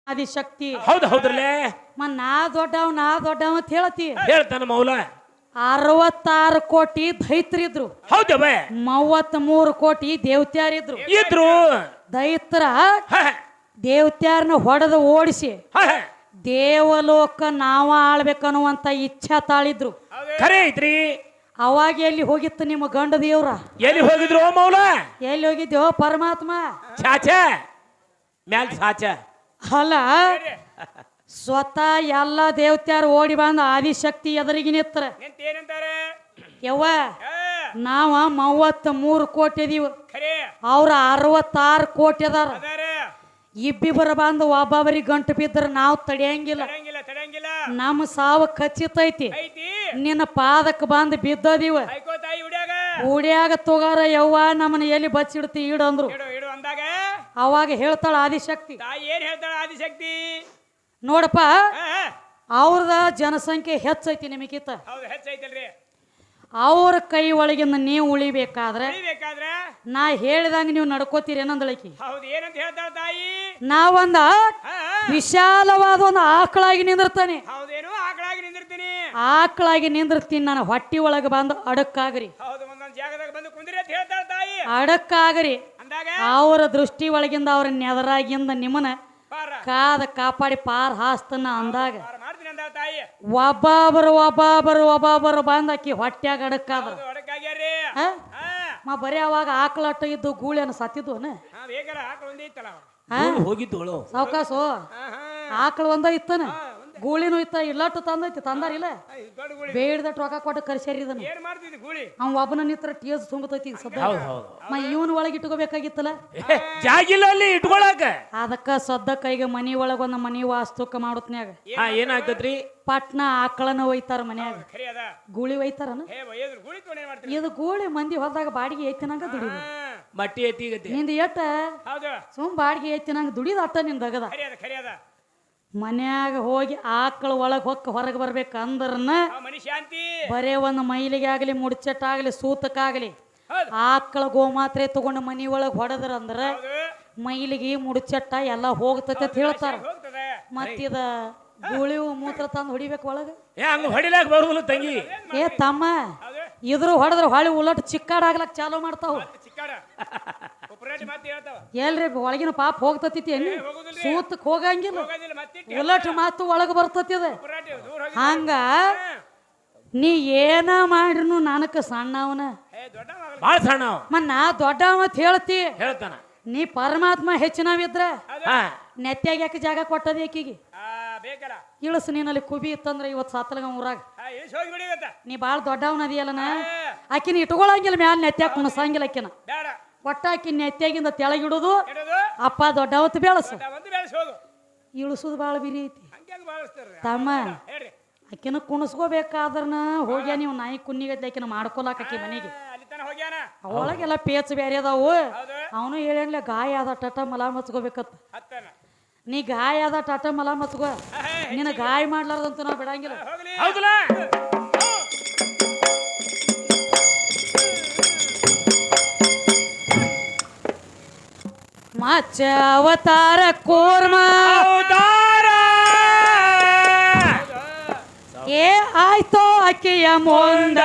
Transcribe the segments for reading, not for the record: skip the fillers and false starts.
ಆದಿಶಕ್ತಿ ಹೌದು ಹೌದ್ರಲ್ಲೇ ನಾ ದೊಡ್ಡವ ಅಂತ ಹೇಳ್ತಿ ಹೇಳ್ತಾನ ಮೌಲ 66 ಕೋಟಿ ದೈತ್ರಿದ್ರು ಹೌದವ 33 ಕೋಟಿ ದೇವತ್ಯಾರಿದ್ರು ಇದ್ರು ದೈತ್ರ ದೇವತ್ಯಾರನ್ನ ಹೊಡೆದು ಓಡಿಸಿ ದೇವಲೋಕ ನಾವ ಆಳ್ಬೇಕನ್ನುವಂತ ಇಚ್ಛಾ ತಾಳಿದ್ರು ಖರೆ ಐತ್ರಿ ಅವಾಗ ಎಲ್ಲಿ ಹೋಗಿತ್ತು ನಿಮ್ಮ ಗಂಡ ದೇವ್ರ ಎಲ್ಲಿ ಹೋಗಿದ್ರು ಮೌಲ ಎಲ್ಲಿ ಹೋಗಿದ್ಯೋ ಪರಮಾತ್ಮ ಚಾಚ ಮ್ಯಾಲ್ ಸಾಚ ಅಲ್ಲ ಸ್ವತಃ ಎಲ್ಲ ದೇವತ್ಯಾರು ಓಡಿ ಬಂದ ಆದಿಶಕ್ತಿ ಎದುರಿಗೆ ನಿತ್ರ ಯವ್ವ ನಾವ 33 ಕೋಟಿ ಅದೀವ ಅವ್ರ 66 ಕೋಟಿ ಅದಾರ ಇಬ್ಬಿಬ್ಬರ ಬಂದು ಒಬ್ಬೊಬ್ಬರಿಗೆ ಗಂಟು ಬಿದ್ರ ನಾವು ತಡೆಯಂಗಿಲ್ಲ ನಮ್ಮ ಸಾವು ಖಚಿತೈತಿ ನಿನ್ನ ಪಾದಕ್ಕೆ ಬಂದು ಬಿದ್ದದೀವ ಉಡ್ಯಾಗ ತಗೋರ ಯವ್ವ ನಮ್ಮನ್ನ ಎಲ್ಲಿ ಬಚ್ಚಿಡ್ತಿ ಇಡಂದ್ರು ಅವಾಗ ಹೇಳ್ತಾಳ ಆದಿಶಕ್ತಿ ನೋಡಪ್ಪ ಅವ್ರದ ಜನಸಂಖ್ಯೆ ಹೆಚ್ಚೈತಿ ನಿಮಗಿಂತ ಅವ್ರ ಕೈ ಒಳಗಿಂದ ನೀವು ಉಳಿಬೇಕಾದ್ರೆ ನಾ ಹೇಳಿದಂಗ ನೀವು ನಡ್ಕೋತೀರಿ ಏನಂದಳಕಿ ನಾವೊಂದ ವಿಶಾಲವಾದ ಒಂದು ಆಕಳಾಗಿ ನಿಂದಿರ್ತಾನೆ ಆಕಳಾಗಿ ನಿಂದಿರ್ತೀನಿ ನನ್ನ ಹೊಟ್ಟಿ ಒಳಗೆ ಬಂದು ಅಡಕ್ಕಾಗ್ರಿ ಅಡಕ್ಕಾಗ್ರಿ ಅವರ ದೃಷ್ಟಿ ಒಳಗಿಂದ ಅವ್ರ ನೆದರಾಗಿಂದ ನಿಮ್ಮನ್ನ ಕಾದ ಕಾಪಾಡಿ ಪಾರ್ ಹಾಸ್ತನ ಅಂದಾಗ ಒಬ್ಬೊಬ್ಬರು ಬಂದ ಆಕಿ ಹೊಟ್ಯಾಗ ಅಡಕ್ಕಾದ್ರ ಬರೀ ಅವಾಗ ಆಕಳಟ್ಟ ಇದ್ದು ಗೂಳಿಯನ್ನು ಸತ್ತಿದ್ವನ ಹೋಗಿದ್ದು ಸಾವಕಾಸು ಆಕಳ ಒಂದ ಇತ್ತನ ಗೂಳಿನೂ ಇತ್ತ ಇಲ್ಲಟ್ಟು ತಂದೈತಿ ತಂದಾರಿಲ್ಲ ಬೇಡದಟ್ಟು ರೊಕ್ಕ ಕೊಟ್ಟು ಕರ್ಸ್ಯಾರ ಇದನ್ನ ಅವ್ ಒಬ್ಬನ ನಿತ್ರ ಟೇಜ್ ತುಂಬತೈತಿ ಇವನ್ ಒಳಗೆ ಇಟ್ಕೋಬೇಕಾಗಿತ್ತಲ್ಲ ಜಾಗಿಲ್ಲ ಅಲ್ಲಿ ಇಟ್ಕೊಳಕ ಅದಕ್ಕ ಸದ್ದ ಕೈಗೆ ಮನಿ ಒಳಗ ಒಂದ್ ಮನಿ ವಾಸ್ತುಕ ಮಾಡುತ್ನ್ಯಾಗ ಏನಾಗ್ತದ್ರಿ ಪಟ್ನ ಆಕಳನ ಒಯ್ತಾರ ಮನ್ಯಾಗ ಗೂಳಿ ಒಯ್ತಾರನ ಇದು ಗೂಳಿ ಮಂದಿ ಹೊಲ್ದಾಗ ಬಾಡಿಗೆ ಐತಿನಂಗ ದುಡಿದು ಮಟ್ಟಿ ಐತಿ ನಿಂದ ಎಟ್ಟ ಸುಮ್ ಬಾಡಿಗೆ ಐತಿನಂಗ ದುಡಿದ ಅಟ್ಟ ನಿಂದಗದ ಮನ್ಯಾಗ ಹೋಗಿ ಆಕಳ ಒಳಗ್ ಹೊರಗೆ ಬರ್ಬೇಕಂದ್ರನ ಬರೇ ಒಂದು ಮೈಲಿಗೆ ಆಗ್ಲಿ ಮುಡ್ಚಟ್ಟಾಗ್ಲಿ ಸೂತಕ್ಕಾಗ್ಲಿ ಆಕಳ ಗೋಮಾತ್ರೆ ತಗೊಂಡು ಮನಿ ಒಳಗ್ ಹೊಡೆದ್ರಂದ್ರ ಮೈಲಿಗೆ ಮುಡ್ಚಟ್ಟ ಎಲ್ಲ ಹೋಗ್ತೈತೆ ಅಂತ ಹೇಳ್ತಾರ ಮತ್ತಿದ ಗೂಳಿವು ಮೂತ್ರ ತಂದು ಹೊಡಿಬೇಕು ಒಳಗ ಹೊಡಿಲಾಕ ಬರುದಿಲ್ಲ ತಂಗಿ ಏ ತಮ್ಮ ಇದ್ರು ಹೊಡೆದ್ರ ಹೊಳಿ ಉಲಟ್ ಚಿಕ್ಕಾಡಾಗ್ಲಕ್ ಚಾಲೂ ಮಾಡ್ತಾವ ಎಲ್ರಿ ಒಳಗಿನ ಪಾಪ ಹೋಗ್ತತಿ ಸೂತಕ್ ಹೋಗಂಗಿಲ್ಲ ಉಲಟ್ ಮಾತು ಒಳಗ ಬರ್ತತಿ ಹಂಗ ನೀ ಏನ ಮಾಡ್ರು ನನಕ ಸಣ್ಣವನ ಬಾಳ ಸಣ್ಣ ನಾ ದೊಡ್ಡವ ಅಂತ ಹೇಳ್ತಿ ಹೇಳ್ತಾನ ನೀ ಪರಮಾತ್ಮ ಹೆಚ್ಚಿನವಿದ್ರ ನೆತ್ಯಾಗ ಯಾಕೆ ಜಾಗ ಕೊಟ್ಟದ ಆಕಿಗೆ ಇಳಸು ನೀನಲ್ಲಿ ಕುಬಿ ಇತ್ತಂದ್ರ ಇವತ್ ಸಾತಲಗ ಊರಾಗ ನೀ ಬಾಳ ದೊಡ್ಡವನದಿಯಲ್ಲನ ಆಕಿನ ಇಟ್ಕೊಳಂಗಿಲ್ಲ ಮ್ಯಾಲ ನೆತ್ಯಾಗ ಕುಣಸಂಗಿಲ್ಲ ಆಕಿನ ಒಟ್ಟ ಆಕಿನ ನೆತ್ಯಾಗಿಂದ ತೆಳಗಿಡುದು ಅಪ್ಪ ದೊಡ್ಡವತ್ತು ಬೆಳಸ ಇಳಿಸುದು ಬಾಳ ಬಿರಿ ಐತಿ ತಮ್ಮ ಆಕಿನ ಕುಣಸ್ಕೋಬೇಕಾದ್ರನ ಹೋಗ್ಯ ನೀವು ನಾಯಿ ಕುನ್ನಿಗತ್ಲೆ ಆಕಿನ ಮಾಡ್ಕೊಲಾಕ ಆಕಿ ಮನೆಗೆ ಅವಳಗೆಲ್ಲ ಪೇಚ್ ಬೇರೆ ಅದಾವು ಅವನು ಹೇಳಲ್ಲ ಗಾಯ ಆದ ಟಟ ಮಲ ಮಚ್ಕೋಬೇಕತ್ತ ನೀ ಗಾಯ ಆದ ಟಟ ಮಲ ಮಚ್ಕೋ ನಿನ್ನ ಗಾಯ ಮಾಡ್ಲಾರ್ದಂತ ನಾವು ಬಿಡಂಗಿಲ್ಲ ಮಚ್ಚ ಅವತಾರ ಕೂರ್ಮ ಏ ಆಯ್ತೋ ಅಕ್ಕಿಯ ಮುಂದ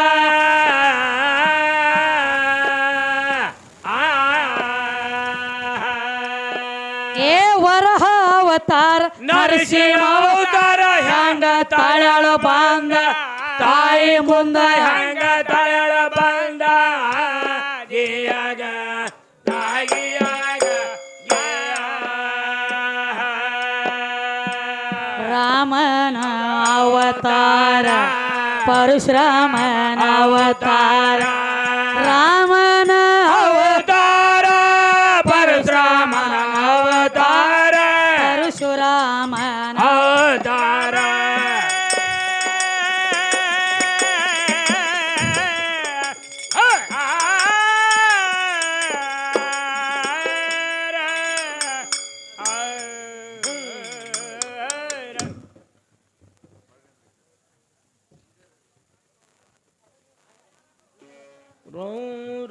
ಏ ವರಹ ಅವತಾರ ನರಸಿಂಹ ಅವತಾರ ಹಂಗ ತಾಳ್ಯಾಳ ಬಂದ ತಾಯಿ ಮುಂದ ಹಂಗ ತಾಳ್ಯಾಳ ಬಂದ ರಾಮನ ಅವತಾರ ಪರಶುರಾಮನ ಅವತಾರ ರಾಮನ ಅವತಾರ ಪರಶುರಾಮನ ಅವತಾರ ಪರಶುರಾಮನ ಅವತಾರ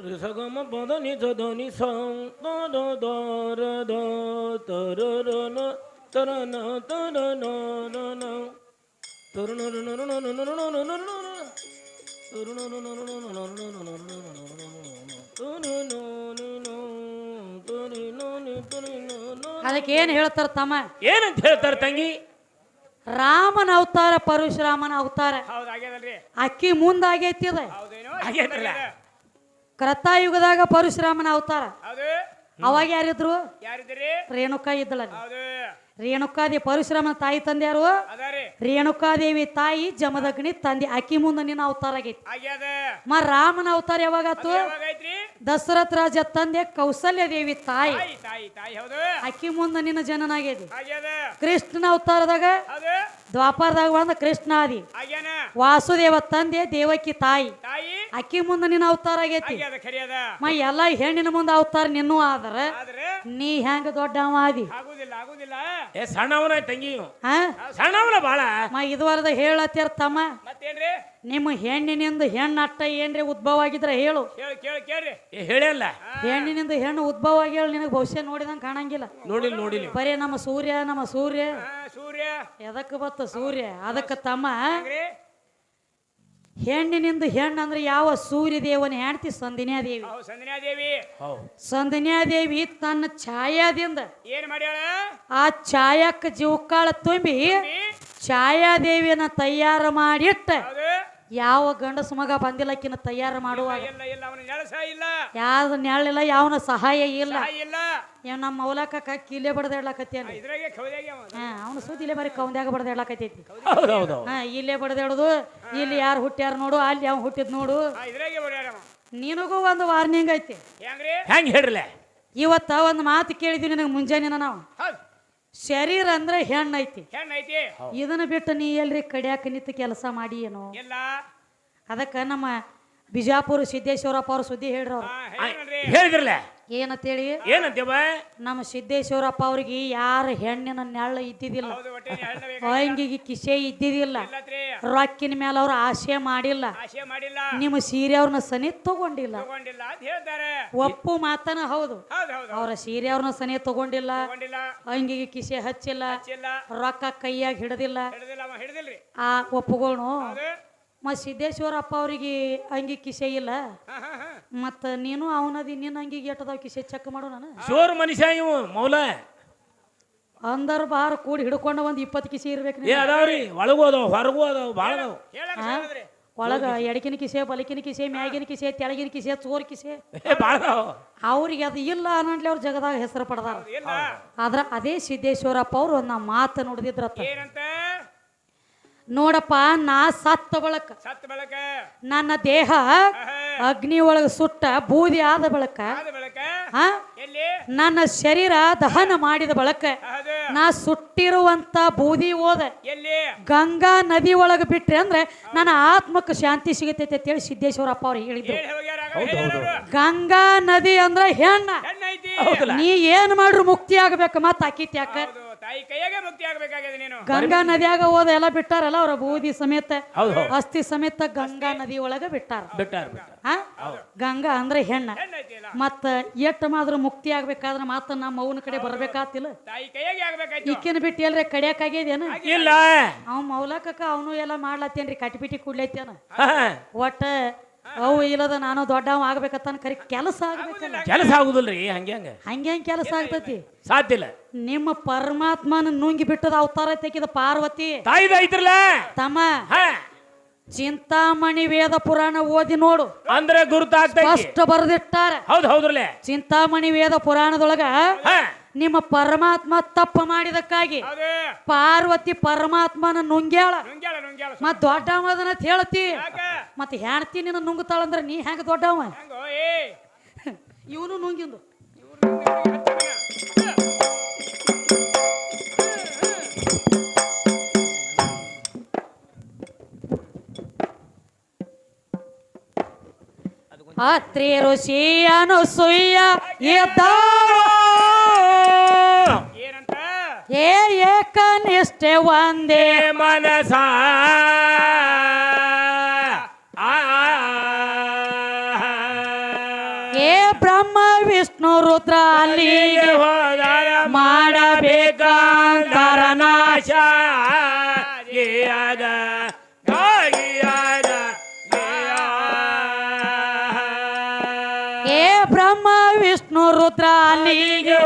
ರಿಸಗಮ ಪದ ನಿಜ ಧ್ವನಿ ಸ ಅದಕ್ಕೆ ಏನ್ ಹೇಳ್ತಾರ ತಮ್ಮ? ಏನಂತ ಹೇಳ್ತಾರ ತಂಗಿ? ರಾಮನ ಅವತಾರ ಪರಶುರಾಮನ ಅವತಾರ. ಅಕ್ಕಿ ಮುಂದಾಗೈತಿ ಅದ. ಕೃತಾಯುಗದಾಗ ಪರಶುರಾಮನ ಅವತಾರ. ಅವಾಗ ಯಾರಿದ್ರು? ರೇಣುಕಾ ಇದ್ದಳ. ರೇಣುಕಾದೇವಿ ಪರಶುರಾಮನ ತಾಯಿ ತಂದೆ ಯಾರು? ರೇಣುಕಾದೇವಿ ತಾಯಿ ಜಮದಗ್ನಿ ತಂದೆ. ಅಕ್ಕಿ ಮುಂದ ನಿನ್ನ ಅವತಾರ ಆಗೈತಿ. ರಾಮನ ಅವತಾರ ಯಾವಾಗಾತು? ದಶರಥ ರಾಜ ತಂದೆ ಕೌಸಲ್ಯ ದೇವಿ ತಾಯಿ. ಅಕ್ಕಿ ಮುಂದ ನಿನ್ನ ಜನನ ಆಗೈತಿ. ಕೃಷ್ಣನ ಅವತಾರದಾಗ ದ್ವಾಪರದಾಗ ಬಂದ ಕೃಷ್ಣ ಆದಿ. ವಾಸುದೇವ ತಂದೆ ದೇವಕಿ ತಾಯಿ. ಅಕ್ಕಿ ಮುಂದ ನಿನ್ನ ಅವತಾರ ಆಗೈತಿ. ಎಲ್ಲ ಹೆಣ್ಣಿನ ಮುಂದ ಅವತಾರ ನಿನ್ನೂ ಆದ್ರ ನೀ ಹೆಂಗ ದೊಡ್ಡವ ಆದಿ? ಸಣ್ಣವನ ತಂಗಿ, ಸಣ್ಣವನ ಬಾಳ. ಇದುವರೆದ ಹೇಳತ್ತೀರ ತಮ್ಮ. ನಿಮ್ಮ ಹೆಣ್ಣಿನಿಂದ ಹೆಣ್ಣು ಅಟ್ಟ ಏನ್ರಿ ಉದ್ಭವ ಆಗಿದ್ರ ಹೇಳು. ಹೇಳಲ್ಲ. ಹೆಣ್ಣಿನಿಂದ ಹೆಣ್ಣು ಉದ್ಭವ ಆಗಿ ಹೇಳು. ನಿನಗೆ ಭವಿಷ್ಯ ನೋಡಿದಂಗ ಕಾಣಂಗಿಲ್ಲ. ನೋಡಿಲ್ಲ. ಬರೀ ನಮ್ಮ ಸೂರ್ಯ ಎದಕ್ಕೆ ಬತ್ತ ಸೂರ್ಯ? ಅದಕ್ಕೆ ತಮ್ಮ, ಹೆಣ್ಣಿನಿಂದ ಹೆಣ್ಣು ಅಂದ್ರೆ ಯಾವ? ಸೂರ್ಯ ದೇವನ ಹೆಂಡತಿ ಸಂಧಿನ್ಯಾದೇವಿ. ಸಂಧಿನ್ಯಾದೇವಿ ತನ್ನ ಛಾಯಾದಿಂದ ಏನ್ ಮಾಡ್ಯಾಳ? ಆ ಛಾಯಕ್ಕ ಜೀವಕಾಳ ತುಂಬಿ ಛಾಯಾದೇವಿಯನ್ನ ತಯಾರು ಮಾಡಿಟ್ಟ ಯಾವ ಗಂಡಸ ಮಗ ಬಂದಿಲ್ಲಕ್ಕಿನ ತಯಾರು ಮಾಡುವಾಗ ಯಾವ್ದು ನೆರಳಿಲ್ಲ, ಯಾವನ ಸಹಾಯ ಇಲ್ಲ. ನಮ್ಮ ಮೌಲಕ್ಕ ಕಿಲೆ ಬಡದ ಹೇಳಕತ್ತೇನ. ಅವನು ಸುದ್ದಿ ಇಲ್ಲೇ ಬರೀ ಕೌಂದ್ಯಾಗ ಬಡದ ಹೇಳಕತ್ತೈತಿ. ಇಲ್ಲೇ ಬಡದ ಹೇಳುದು. ಇಲ್ಲಿ ಯಾರು ಹುಟ್ಟ್ಯಾರ ನೋಡು, ಅಲ್ಲಿ ಯಾವ ಹುಟ್ಟಿದ್ ನೋಡು. ನಿನಗೂ ಒಂದು ವಾರ್ನಿಂಗ್ ಐತಿ. ಹೆಂಗ್ ಹೇಳ್ರಲ್ಲ? ಇವತ್ತ ಒಂದು ಮಾತು ಕೇಳಿದ್ವಿ ನಿನಗೆ ಮುಂಜಾನೆ ನಾವು. ಶರೀರ ಅಂದ್ರೆ ಹೆಣ್ಣು ಐತಿ. ಇದನ್ನ ಬಿಟ್ಟು ನೀ ಎಲ್ರಿ ಕಡ್ಯಾಕ ನಿಂತು ಕೆಲಸ ಮಾಡಿ ಏನೋ. ಅದಕ್ಕ ನಮ್ಮ ಬಿಜಾಪುರ ಸಿದ್ದೇಶ್ವರಪ್ಪ ಅವ್ರ ಸುದ್ದಿ ಹೇಳ್ರವ್ರು. ಹೇಳಿದ್ರಲ್ಲ ಏನಂತೇಳಿ? ಏನಂತೇವ? ನಮ್ಮ ಸಿದ್ದೇಶ್ವರಪ್ಪ ಅವ್ರಿಗೆ ಯಾರ ಹೆಣ್ಣಿನ ನೆಳ್ಳ ಇದ್ದಿದ್ದಿಲ್ಲ, ಅಂಗಿಗೆ ಕಿಸೆ ಇದ್ದಿದ್ದಿಲ್ಲ, ರೊಕ್ಕಿನ ಮೇಲೆ ಅವ್ರ ಆಸೆ ಮಾಡಿಲ್ಲ, ನಿಮ್ಮ ಸೀರೆ ಅವ್ರನ್ನ ಸನಿ ತಗೊಂಡಿಲ್ಲ. ಒಪ್ಪು ಮಾತನ ಹೌದು. ಅವ್ರ ಸೀರೆ ಅವ್ರನ್ನ ಸನಿ ತಗೊಂಡಿಲ್ಲ, ಅಂಗಿಗೆ ಕಿಸೆ ಹಚ್ಚಿಲ್ಲ, ರೊಕ್ಕ ಕೈಯಾಗ ಹಿಡ್ದಿಲ್ಲ. ಆ ಒಪ್ಪುಗೋಣು. ಸಿದ್ದೇಶ್ವರಪ್ಪ ಅವ್ರಿಗೆ ಅಂಗಿ ಕಿಸೆ ಇಲ್ಲ, ಮತ್ತ ನೀನು ಅವನದಿ ನಿನ್ನ ಅಂಗಿಗೆ ಎಟ್ಟದಾವ್ ಕಿಸೆ ಚೆಕ್ ಮಾಡು. ನಾನು ಶೋರ್ ಮನುಷ್ಯ ಇವು ಮೌಲ ಅಂದರ್ ಬಾರ ಕೂಡಿ ಹಿಡ್ಕೊಂಡು ಒಂದ್ 20 ಕಿಸೆ ಇರ್ಬೇಕು. ಅದಾವ್ರಿ, ಒಳಗೂ ಅದಾವ ಹೊರಗೂ ಅದಾವ, ಬಾಳ ಅದಾವ. ಒಳಗ ಎಡಕಿನ ಕಿಸೆ, ಬಲಕಿನ ಕಿಸೆ, ಮ್ಯಾಗಿನ ಕಿಸೆ, ತೆಳಗಿನ ಕಿಸೆ, ಚೋರ್ ಕಿಸೆ ಬಾಳ ಅದಾವ. ಅವ್ರಿಗೆ ಅದು ಇಲ್ಲ ಅನ್ನಂಟ್ಲಿ ಅವ್ರ ಜಗದಾಗ ಹೆಸರು ಪಡೆದಾರ. ಆದ್ರ ಅದೇ ಸಿದ್ದೇಶ್ವರಪ್ಪ ಅವ್ರು ಒಂದು ಮಾತು ನುಡಿದಿದ್ರತ್ತ. ನೋಡಪ್ಪ, ನಾ ಸತ್ತ ಬಳಕ ನನ್ನ ದೇಹ ಅಗ್ನಿ ಒಳಗ ಸುಟ್ಟ ಬೂದಿ ಆದ ಬಳಕ, ನನ್ನ ಶರೀರ ದಹನ ಮಾಡಿದ ಬಳಕ ನಾ ಸುಟ್ಟಿರುವಂತ ಬೂದಿ ಹೋದ ಗಂಗಾ ನದಿ ಒಳಗ ಬಿಟ್ರೆ ಅಂದ್ರೆ ನನ್ನ ಆತ್ಮಕ್ಕೆ ಶಾಂತಿ ಸಿಗತೈತೆ ಅಂತೇಳಿ ಸಿದ್ದೇಶ್ವರಪ್ಪ ಅವ್ರು ಹೇಳಿದ್ರು. ಗಂಗಾ ನದಿ ಅಂದ್ರ ಹೆಣ್ಣ. ನೀ ಏನ್ ಮಾಡ್ರು ಮುಕ್ತಿ ಆಗ್ಬೇಕ. ಮತ್ತ ಆಕಿತ್ ಯಾಕ ಗಂಗಾ ನದಿಯಾಗ ಹೋದ ಎಲ್ಲ ಬಿಟ್ಟಾರಲ್ಲ ಅವ್ರ ಬೂದಿ ಸಮೇತ ಅಸ್ಥಿ ಸಮೇತ ಗಂಗಾ ನದಿ ಒಳಗ ಬಿಟ್ಟಾರ. ಗಂಗಾ ಅಂದ್ರೆ ಹೆಣ್ಣ. ಮತ್ತ ಎಟ್ಟ ಮಾತ್ರ ಮುಕ್ತಿ ಆಗ್ಬೇಕಾದ್ರ ಮಾತ್ರ ನಮ್ಮ ಅವನ ಕಡೆ ಬರ್ಬೇಕಾತಿಲ್ಲ. ಈಕಿನ ಬಿಟ್ಟು ಎಲ್ರಿ ಕಡಿಯಾಕಾಗ್ಯದೇನ? ಇಲ್ಲ. ಅವ್ ಮೌಲಕಕ್ಕ ಅವನು ಎಲ್ಲ ಮಾಡ್ಲತ್ತೇನ್ರಿ, ಕಟಿಪಿಟಿ ಕುಡ್ಲೈತೇನ. ಒಟ್ಟ ಅವು ಇಲ್ಲದ ನಾನು ದೊಡ್ಡವ ಆಗ್ಬೇಕತ್ತ ಕರಿ ಕೆಲಸ ಆಗ್ಬೇಕಲ್ಲ. ಕೆಲಸ ಆಗುದಿಲ್ರಿ. ಹಂಗೆ ಕೆಲಸ ಆಗ್ತೈತಿ? ಸಾಧ್ಯ ಇಲ್ಲ. ನಿಮ್ಮ ಪರಮಾತ್ಮನ ನುಂಗಿ ಬಿಟ್ಟದ ಅವತಾರ ತೆಗಿದ ಪಾರ್ವತಿ ತಾಯಿದ ಐತ್ರಲ್ಲ ತಮ್ಮ. ಚಿಂತಾಮಣಿ ವೇದ ಪುರಾಣ ಓದಿ ನೋಡು, ಅಂದ್ರೆ ಗುರುತಾಗ್ತೈತಿ. ಫಸ್ಟ್ ಬರ್ದಿಟ್ಟಾರ. ಹೌದ್ರಲ್ಲ. ಚಿಂತಾಮಣಿ ವೇದ ಪುರಾಣದೊಳಗ ನಿಮ್ಮ ಪರಮಾತ್ಮ ತಪ್ಪು ಮಾಡಿದಕ್ಕಾಗಿ ಪಾರ್ವತಿ ಪರಮಾತ್ಮನ ನುಂಗ್ಯಾಳ. ಮತ್ ದೊಡ್ಡವದನ್ನ ಹೇಳ್ತಿ, ಮತ್ ಹೆಣ್ತಿ ನಿನ್ನ ನುಂಗುತ್ತಾಳಂದ್ರ ನೀ ಹೆಂಗ ದೊಡ್ಡವ? ಇವನು ನುಂಗಿಂದು. ಅತ್ರಿ ಋಷಿ ಅನುಸೂಯ ಏಕನಿಷ್ಠೆ ಒಂದೇ ಮನಸ ಏ ಬ್ರಹ್ಮ ವಿಷ್ಣು ರುದ್ರ ಅಲ್ಲಿಗೆ ಹೋದ ಮಾಡಬೇಕಂತ ನಾಶ ಗೇಯದ ಗಾಗಿಯದ ಏ ಬ್ರಹ್ಮ ವಿಷ್ಣು ರುದ್ರ ಅಲ್ಲಿಗೆ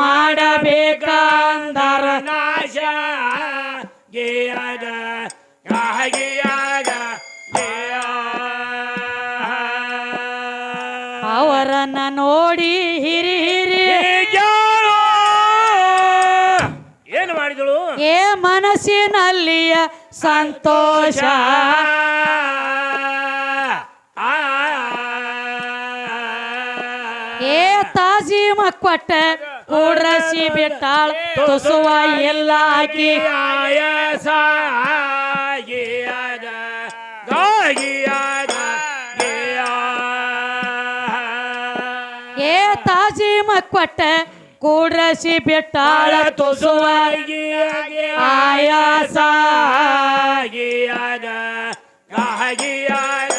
ಮಾಡಬೇಕಂದರ ನಾಶ ಗೇಯದ ಗಾಗಿಯದ ಅವರನ್ನ ನೋಡಿ ಹಿರಿ ಹಿರಿ ಏನು ಮಾಡಿದಳು ಏ ಮನಸ್ಸಿನಲ್ಲಿಯ ಸಂತೋಷ ಏ ತಾಜಿ ಮಕ್ಕೊಟ್ಟ ಕೂಡ್ರಸಿ ಬಿಟ್ಟಾಳ ತುಸುವ ಎಲ್ಲ ಆಕಿ ಆಯಸ ಗೇಯದ ಗಾಗಿಯದ ಏ ತಾಜಿ ಮಕ್ಕೊಟ್ಟ ಕೂಡ್ರಸಿ ಬಿಟ್ಟಾಳ ತುಸುವ ಆಯಾಸ ಗೇಯದ ಗಾಗಿಯದ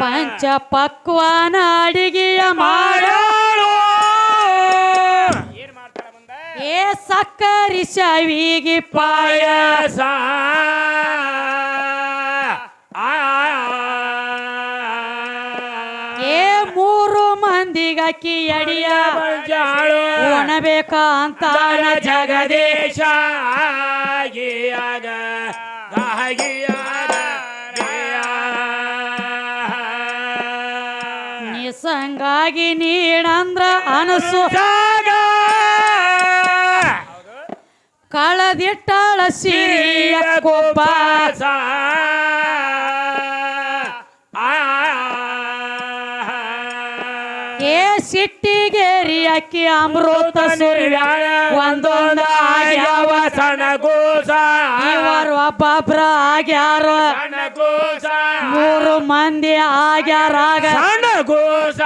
ಪಂಚ ಪಕ್ವಾನ ಅಡಿಗೆಯ ಮಾಡ ಏನ್ ಮಾಡ್ತಾರ ಮುಂದೆ ಏ ಸಕ್ಕರಿ ಶಾವಿಗೆ ಪಾಯಸ ಏ ಮೂರು ಮಂದಿಗಕ್ಕಿ ಅಡಿಯ ಉಣಬೇಕ ಅಂತ ಜಗದೇಶ ಗೇಯದ ಗಾಗಿಯದ ನಿಸಂಗಾಗಿ ನೀಡಂದ್ರ ಅನಸು ಕಳದಿಟ್ಟಾಳ ಸಿರಿಯ ಕೊಬ್ಬ ಏ ಸಿಟ್ಟಿಗೇರಿ ಅಕ್ಕಿ ಅಮೃತ ಸುರಿಯ ಒಂದೊಂದು ಆಗ್ಯಾವ ಸಣಗೋಸ ಇವರು ಒಬ್ಬೊಬ್ರ ಆಗ್ಯಾರ ಸಣಗೋಸ ಮೂರು ಮಂದಿ ಆಗ್ಯಾರಾಗ ಸಣಗೋಸ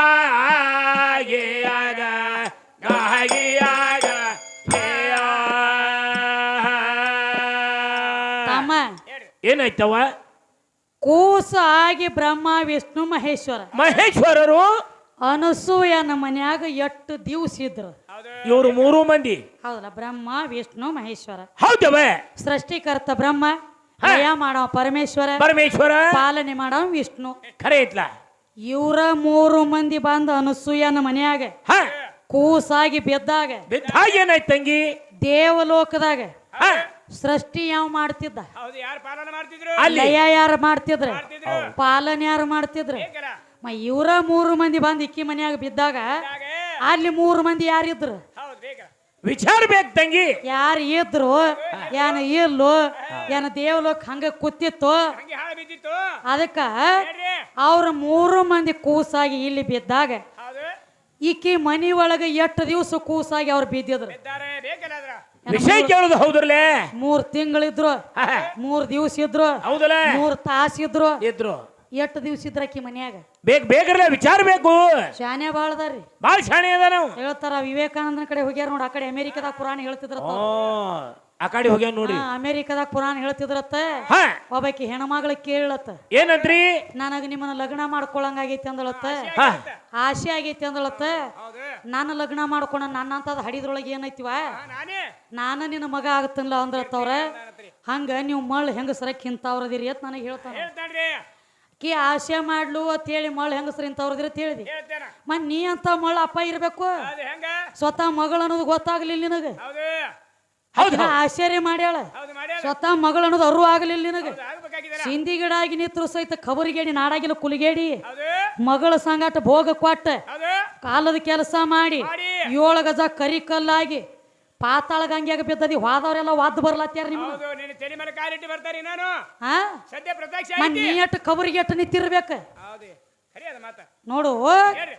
ಗೇಯದ ಗಾಗಿಯದ ತಮ್ಮ ಏನಾಯ್ತವ ಕೂಸ ಆಗಿ ಬ್ರಹ್ಮ ವಿಷ್ಣು ಮಹೇಶ್ವರ ಮಹೇಶ್ವರರು ಅನಸೂಯನ ಮನ್ಯಾಗ ಎಷ್ಟು ದಿವ್ಸ ಇದ್ರು ಇವರು ಮೂರು ಮಂದಿ ಹೌದಲ್ಲ ಬ್ರಹ್ಮ ವಿಷ್ಣು ಮಹೇಶ್ವರ ಹೌದವ ಸೃಷ್ಟಿಕರ್ತ ಬ್ರಹ್ಮ ಲಯ ಮಾಡವ ಪರಮೇಶ್ವರ ಪರಮೇಶ್ವರ ಪಾಲನೆ ಮಾಡವ ವಿಷ್ಣು ಖರೆ ಐತ್ಲ ಇವರ ಮೂರು ಮಂದಿ ಬಂದ ಅನಸೂಯನ ಮನ್ಯಾಗ ಹ ಕೂಸಾಗಿ ಬಿದ್ದಾಗ ಬಿದ್ದಾಗ ಏನಾಯ್ತು ತಂಗಿ ದೇವಲೋಕದಾಗ ಹ ಸೃಷ್ಟಿ ಯಾವ ಮಾಡ್ತಿದ್ದ ಹೌದು ಯಾರು ಪಾಲನೆ ಮಾಡ್ತಿದ್ರು ಅಲ್ಲಿ ಲಯ ಯಾರು ಮಾಡ್ತಿದ್ರ ಪಾಲನೆ ಯಾರು ಮಾಡ್ತಿದ್ರ ಇವರ ಮೂರು ಮಂದಿ ಬಂದ್ ಇಕ್ಕಿ ಮನ್ಯಾಗ ಬಿದ್ದಾಗ ಅಲ್ಲಿ ಮೂರು ಮಂದಿ ಯಾರಿದ್ರು ಹೌದು ಬೇಗ ವಿಚಾರ ಬೇಕು ತಂಗಿ ಯಾರು ಇದ್ರು ಏನ ಇಲ್ಲೋ ಏನ ದೇವಲೋಕ ಹಂಗ ಕೂತಿತ್ತು ಹಂಗೆ ಹಾಳು ಬಿದ್ದಿತ್ತು ಅದಕ್ಕ ಹೇಳ್ರಿ ಅವ್ರ ಮೂರು ಮಂದಿ ಕೂಸಾಗಿ ಇಲ್ಲಿ ಬಿದ್ದಾಗ ಹೌದು ಈಕಿ ಮನಿ ಒಳಗ ಎಷ್ಟು ದಿವಸ ಕೂಸಾಗಿ ಅವ್ರು ಬಿದ್ದಿದ್ರು ಇದ್ದಾರೆ ಬೇಕಲ್ಲ ಅದ್ರ ವಿಷಯ ಕೇಳುದು ಹೌದ್ರಲ್ಲೇ 3 ತಿಂಗಳಿದ್ರು 3 ದಿವಸ ಇದ್ರು ಹೌದಲ್ಲ 3 ತಾಸ ಇದ್ರು ಇದ್ರು ಎಷ್ಟು ದಿವಸ ಇದ್ರ ಆಕಿ ಮನ್ಯಾಗ ಬೇಕ್ರಲ್ಲ ವಿಚಾರ ಬೇಕು ಶಾನೆ ಬಾಳದಾರ್ರಿ ಬಾಳ ಶಾಣೆ ಅದ ನಾವು ಹೇಳ್ತಾರ ವಿವೇಕಾನಂದನ ಕಡೆ ಹೋಗ್ಯಾರ ನೋಡ್ ಆ ಕಡೆ ಅಮೆರಿಕದಾಗ ಪುರಾಣ ಹೇಳ್ತಿದ್ರತ್ತ ಆ ಕಡೆ ಹೋಗ್ಯಾವ ನೋಡ್ರಿ ಅಮೆರಿಕದಾಗ ಪುರಾಣ ಹೇಳ್ತಿದ್ರತ್ತ ಹ ಒಬ್ಬಾಕಿ ಹೆಣ್ಮಗಳ ಕೇಳತ್ತ ಏನಂತ್ರಿ ನನಗ ನಿಮ್ಮನ್ನ ಲಗ್ನ ಮಾಡ್ಕೊಳಂಗಾಗೈತಿ ಅಂದಳತ್ತ ಹ ಆಸೆ ಆಗೈತಿ ಅಂದಳತ್ತ ಹೌದು ನಾನು ಲಗ್ನ ಮಾಡ್ಕೊಂಡ ನನ್ನಂತದ ಹಡಿದ್ರೊಳಗೆ ಏನೈತಿವ ನಾನೇ ನಾನು ನಿನ್ನ ಮಗ ಆಗತ್ತಲ್ಲ ಅಂದ್ರತ್ತವ್ರ ಹಂಗ ನೀವು ಮಳ್ ಹೆಂಗಸರಕ್ಕೆ ಇಂಥವ್ರದಿರಿ ಅಂತ ನನಗೆ ಹೇಳ್ತಾನ ಹೇಳ್ತಾನ್ರಿ ಕಿ ಆಸೆ ಮಾಡ್ಲು ಅಂತ ಹೇಳಿ ಮಳ್ ಹೆಂಗಸ್ರ ಇಂಥವ್ರದಿರಿ ಅಂತ ಹೇಳಿದಿ ಹೇಳ್ತೇನ ಮತ್ ನೀ ಅಂತ ಮಳ್ ಅಪ್ಪ ಇರ್ಬೇಕು ಅದು ಹೆಂಗ ಸ್ವತಃ ಮಗಳು ಅನ್ನೋದು ಗೊತ್ತಾಗ್ಲಿಲ್ಲ ನಿನಗ ಹೌದು ಹೌದು ಆಶ್ಚರ್ಯ ಮಾಡ್ಯಾಳ ಹೌದು ಮಾಡ್ಯಾರ ಸ್ವತಃ ಮಗಳು ಅನ್ನೋದು ಅರು ಆಗ್ಲಿಲ್ಲ ನಿನಗ ಹೌದು ಆಗ್ಬೇಕಾಗಿದ್ದಾರ ಸಿಂದಿ ಗಿಡ ಆಗಿ ನಿಂತರು ಸಹಿತ ಖಬರಿಗೇಡಿ ನಾಡಾಗಿಲ್ಲ ಕುಲಿಗೇಡಿ ಹೌದು ಮಗಳ ಸಂಗಾಟ ಭೋಗ ಕೊಟ್ಟ ಹೌದು ಕಾಲದ ಕೆಲಸ ಮಾಡಿ ಮಾಡಿ 7 ಗಜ ಕರಿ ಕಲ್ಲಾಗಿ ಪಾತಾಳ ಗಂಗ್ಯಾಗ ಬಿದ್ದದಿ ಹೋದವರೆಲ್ಲ ವಾದ್ ಬರ್ಲತ್ಯಾರ ನಿಮ್ಮ ಹೌದು ನಿನ್ನ ತಲೆ ಮೇಲೆ ಕಾಲಿಟ್ಟು ಬರ್ತಾರಿ ನಾನು ಹಾ ಸದ್ಯ ಪ್ರತ್ಯಕ್ಷ ಮತ್ ನೀ ಎಟ್ಟು ಖಬರಿಗೆ ಎಟ್ಟು ನಿಂತಿರ್ಬೇಕ ಹೌದು ಸರಿ ಅದ ಮಾತ ನೋಡು ಹೇಳ್ರಿ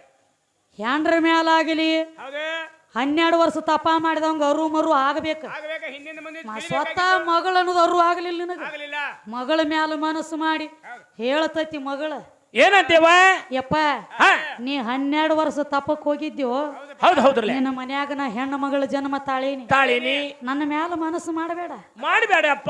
ಹ್ಯಾಂಡ್ರ ಮ್ಯಾಲಾಗಲಿ ಹೌದು 12 ವರ್ಷ ತಪ ಮಾಡಿದವಂಗ ಅರು ಮರು ಆಗಬೇಕ ಆಗಬೇಕ ಹಿಂದಿಂದ ಮುಂದೆ ಸ್ವತಃ ಮಗಳು ಅನ್ನೋದು ಅರು ಆಗಲಿಲ್ಲ ನಿನಗ ಆಗಲಿಲ್ಲ ಮಗಳ ಮ್ಯಾಲ ಮನಸ್ಸು ಮಾಡಿ ಹೇಳ್ತೈತಿ ಮಗಳ ಏನಂತೇವ ಯಪ್ಪ ನೀ 12 ವರ್ಷ ತಪಕ್ ಹೋಗಿದ್ಯೋ ಹೌದು ಹೌದ್ರಲ್ಲ ನಿನ್ನ ಮನ್ಯಾಗ ನಾ ಹೆಣ್ಣು ಮಗಳ ಜನ್ಮ ತಾಳೀನಿ ತಾಳಿನಿ ನನ್ನ ಮ್ಯಾಲ ಮನಸ್ಸು ಮಾಡಬೇಡ ಮಾಡಬೇಡಪ್ಪ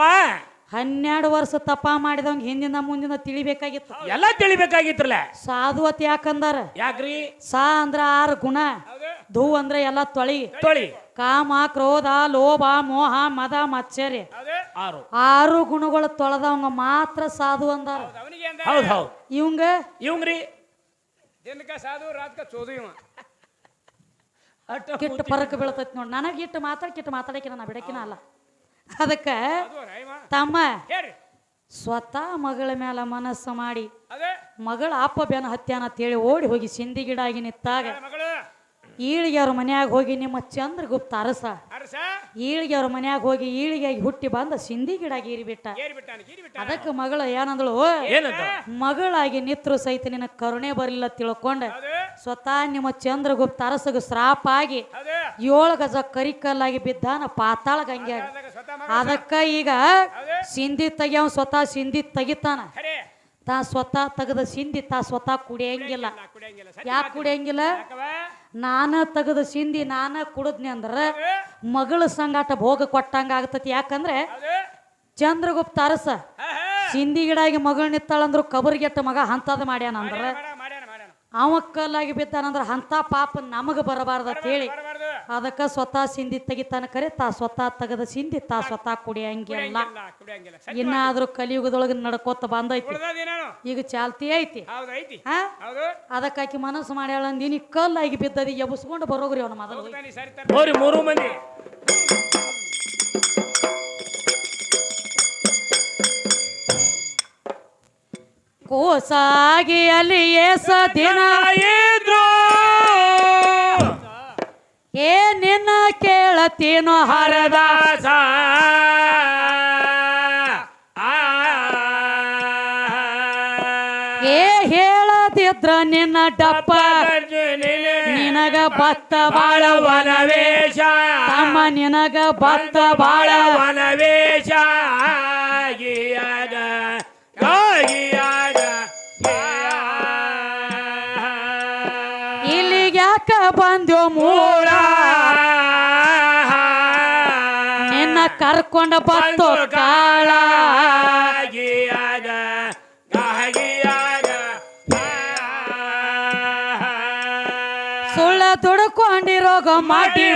12 ವರ್ಷ ತಪ ಮಾಡಿದವಂಗ ಹಿಂದಿನ ಮುಂದಿನ ತಿಳಿಬೇಕಾಗಿತ್ತು ಎಲ್ಲ ತಿಳಿಬೇಕಾಗಿತ್ರಲ್ಲ ಸಾಧುವತ್ ಯಾಕಂದಾರ ಯಾಕ್ರಿ ಸಾ ಅಂದ್ರ 6 ಗುಣ ಹೌದು ಧೂ ಅಂದ್ರೆ ಎಲ್ಲ ತೊಳಿ ತೊಳಿ ಕಾಮ ಕ್ರೋಧ ಲೋಭ ಮೋಹ ಮದ ಮಚ್ಚರಿ ಹೌದು 6 ಆರು ಗುಣಗಳು ತೊಳೆದವಂಗ ಮಾತ್ರ ಸಾಧು ಅಂದಾರ ಅವನಿಗೆ ಅಂದ ಹೌದ್ ಹೌದ್ ಇವಂಗ ಇವಂಗ್ರಿ ದಿನಕ ಸಾಧು ರಾತ್ಕ ಚೋದು ಇವ ಕಿಟ್ಟು ಪರಕ್ ಬೀಳ್ತೈತಿ ನೋಡಿ ನನಗೆ ಇಟ್ಟು ಮಾತಾಡಕಿನ ನಾ ಬಿಡಕಿನ ಅಲ್ಲ ಅದಕ್ಕ ಅದು ರಾಯಮ ತಮ್ಮ ಹೇಳ್ರಿ ಸ್ವತಃ ಮಗಳ ಮೇಲೆ ಮನಸ್ಸು ಮಾಡಿ ಅದೇ ಮಗಳ ಅಪ್ಪ ಬೆನ ಹತ್ಯಾನ ಅಂತೇಳಿ ಓಡಿ ಹೋಗಿ ಸಿಂದಿ ಗಿಡ ಆಗಿ ನಿಂತಾಗ ಮಗಳು ಈಳಿಗೆ ಅವ್ರ ಮನ್ಯಾಗ ಹೋಗಿ ನಿಮ್ಮ ಚಂದ್ರಗುಪ್ತ ಅರಸ ಅರಸ ಈಳಿಗೆ ಅವ್ರ ಮನ್ಯಾಗ ಹೋಗಿ ಈಳಿಗಾಗಿ ಹುಟ್ಟಿ ಬಂದ ಸಿಂದಿ ಗಿಡ ಗೀರಿಬಿಟ್ಟ ಗೀರಿ ಬಿಟ್ಟ ಅದಕ್ಕೆ ಮಗಳು ಏನಂದಳು ಏನಂತ ಮಗಳಾಗಿ ನಿತ್ರು ಸಹಿತ ನಿನ್ನ ಕರುಣೆ ಬರಲಿಲ್ಲ ತಿಳ್ಕೊಂಡ ಹೌದು ಸ್ವತಃ ನಿಮ್ಮ ಚಂದ್ರಗುಪ್ತ ಅರಸಗ ಶ್ರಾಪ ಆಗಿ ಹೌದು 7 ಗಜ ಕರಿಕಲ್ಲಾಗಿ ಬಿದ್ದಾನ ಪಾತಾಳ ಗಂಗ್ಯಾಗ ಅದಕ್ಕೆ ಸ್ವತಃ ಮಗ ಅದಕ್ಕ ಈಗ ಸಿಂಧಿ ತೆಗಿಯವ್ ಸ್ವತಃ ಸಿಂಧಿ ತೆಗಿತಾನ ಖರೆ ತಾ ಸ್ವತಃ ತೆಗದ ಸಿಂಧಿ ತಾ ಸ್ವತಃ ಕುಡಿಯಂಗಿಲ್ಲ ನಾ ಕುಡಿಯಂಗಿಲ್ಲ ಸರಿ ಯಾಕೆ ಕುಡಿಯಂಗಿಲ್ಲ ಯಾಕವ ನಾನ ತೆಗದ ಸಿಂಧಿ ನಾನ ಕುಡದ್ನಿ ಅಂದ್ರ ಮಗಳ ಸಂಗಾಟ ಭೋಗ ಕೊಟ್ಟಂಗ ಆಗ್ತತಿ ಯಾಕಂದ್ರೆ ಹೌದು ಚಂದ್ರಗುಪ್ತ ಅರಸ ಹಾ ಹಾ ಸಿಂಧಿ ಗಿಡಾಗಿ ಮಗಳು ನಿತ್ತಾಳಂದ್ರು ಕಬರ್ಗೆಟ್ಟ ಮಗ ಹಂತದ ಮಾಡ್ಯಾನ ಅಂದ್ರ ಮಾಡ್ಯಾನ ಅವ ಕಲ್ಲಾಗಿ ಬಿದ್ದಾನಂದ್ರ ಅಂತ ಪಾಪ ನಮಗ ಬರಬಾರ್ದ ಹೇಳಿ ಬರಬಾರ್ದು ಅದಕ್ಕ ಸ್ವತಃ ಸಿಂಧಿ ತೆಗಿತಾನ ಕರೆ ತಾ ಸ್ವತಃ ತೆಗದ ಸಿಂಧಿ ತಾ ಸ್ವತಃ ಕುಡಿಯಂಗಿಲ್ಲ ಕುಡಿಯಂಗಿಲ್ಲ ಸರಿ ಇನ್ನಾದ್ರೂ ಕಲಿಯುಗದೊಳಗ ನಡ್ಕೋತ ಬಂದೈತಿ ಉಳ್ದದೇನೇನು ಈಗ ಚಾಲ್ತಿ ಐತಿ ಹೌದು ಐತಿ ಹಾ ಹೌದು ಅದಕ್ಕಾಕಿ ಮನಸ್ಸು ಮಾಡ್ಯಾಳ ಅಂದಿನಿ ಕಲ್ಲಾಗಿ ಬಿದ್ದದಿ ಎಬ್ಸ್ಕೊಂಡು ಬರೋಗ್ರಿ ಅವನ ಮೊದಲು ಹೋಗಿ. ಹೋಗ್ತಾನೆ ಸರಿ ತರ ಹೋರಿ 3 ಮಂದಿ ಕೋಸಾಗಿ ಅಲ್ಲಿ ಏಸ ದಿನ ಇದ್ರು ಏ ನಿನ್ನ ಕೇಳತೀನೋ ಹರದ ಹರದಾಸ ಏ ಹೇಳದಿದ್ರ ನಿನ್ನ ಡಪ್ಪ ನಿನಗ ಭತ್ತ ಬಾಳ ವನವೇಶ ತಮ್ಮ ನಿನಗ ಭತ್ತ ಬಾಳ ವನವೇಶ ಆಗಿಯಾಗ ಆಗಿಯಾಗ ಇಲ್ಲಿಗೆ ಯಾಕ ಬಂದ್ಯೋ ಮೂಳ ನಿನ್ನ ಕರ್ಕೊಂಡ ಬತ್ತೋ ಕಾಳ ಆಗಿಯಾಗ ಆಗಿಯಾಗ ಸುಳ್ಳ ದುಡ್ಕೊಂಡಿರೋಗ ಮಾಡಿ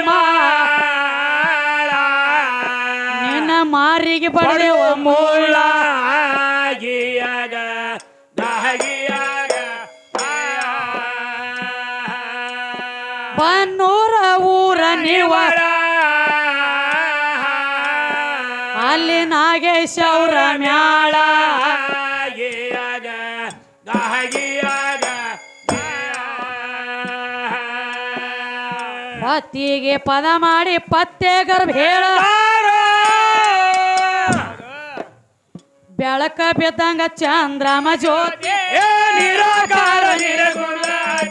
ನಿನ್ನ ಮಾರಿಗೆ ಬಡದೇವ ಮೂಳ ಆಗಿಯಾಗ ಆಗಿಯಾಗ ಬನ್ನೂರ ಊರ ನೀವರ ಅಲ್ಲಿ ನಾಗೇಶ ಅವ್ರ ಮ್ಯಾಳ ಆಗಿಯಾಗ ಆಗಿಯಾಗ ಪತ್ತಿಗೆ ಪದ ಮಾಡಿ ಪತ್ತೆ ಗರ್ಭ ಹೇಳ ಬೆಳಕ ಬಿದ್ದಂಗ ಚಂದ್ರಮ ಜ್ಯೋತಿ ನಿರಾಕಾರ ನಿರಗುಣ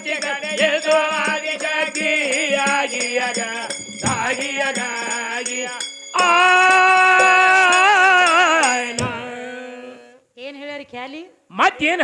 ಜಗತ್ತು ಆದಿಶಕ್ತಿ ಆಗಿಯಾಗ ಆಗಿಯಾಗ ಏನ್ ಹೇಳ್ಯಾರಿ ಖ್ಯಾಲಿ ಮತ್ತೇನ್